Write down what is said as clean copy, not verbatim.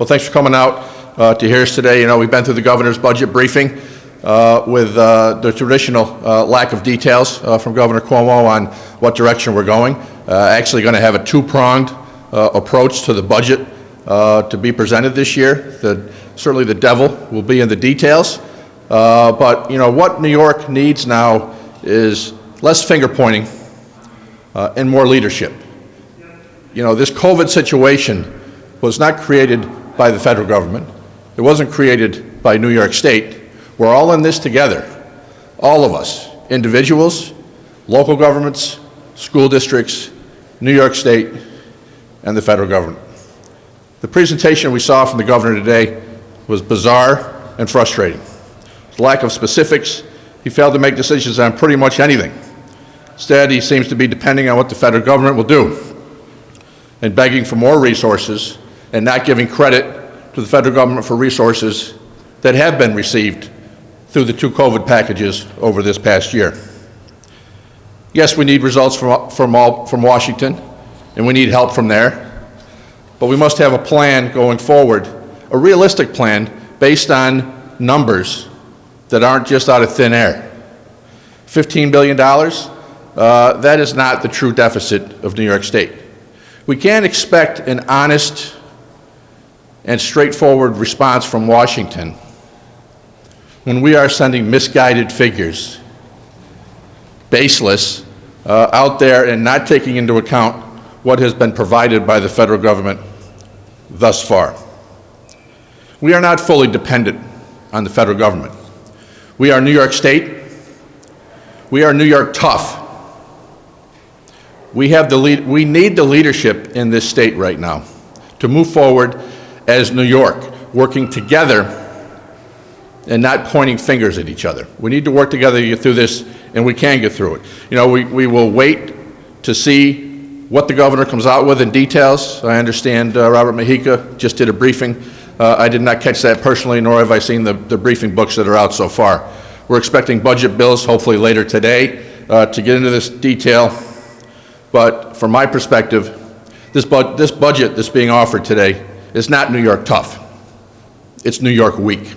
Well, thanks for coming out to hear us today. You know, we've been through the governor's budget briefing with the traditional lack of details from Governor Cuomo on what direction we're going. Actually going to have a two-pronged approach to the budget to be presented this year. Certainly the devil will be in the details, but you know, what New York needs now is less finger-pointing and more leadership. You know, this COVID situation was not created by the federal government. It wasn't created by New York State. We're all in this together, all of us, individuals, local governments, school districts, New York State, and the federal government. The presentation we saw from the governor today was bizarre and frustrating. The lack of specifics, he failed to make decisions on pretty much anything. Instead, he seems to be depending on what the federal government will do and begging for more resources and not giving credit to the federal government for resources that have been received through the two COVID packages over this past year. Yes, we need results from Washington, and we need help from there, but we must have a plan going forward, a realistic plan based on numbers that aren't just out of thin air. $15 billion, that is not the true deficit of New York State. We can't expect an honest and straightforward response from Washington when we are sending misguided figures, baseless, out there and not taking into account what has been provided by the federal government thus far. We are not fully dependent on the federal government. We are New York State. We are New York tough. We need the leadership in this state right now to move forward as New York, working together and not pointing fingers at each other. We need to work together to get through this, and we can get through it. You know, we will wait to see what the governor comes out with in details. I understand Robert Mujica just did a briefing. I did not catch that personally, nor have I seen the briefing books that are out so far. We're expecting budget bills hopefully later today to get into this detail. But from my perspective, this budget that's being offered today is not New York tough. It's New York weak.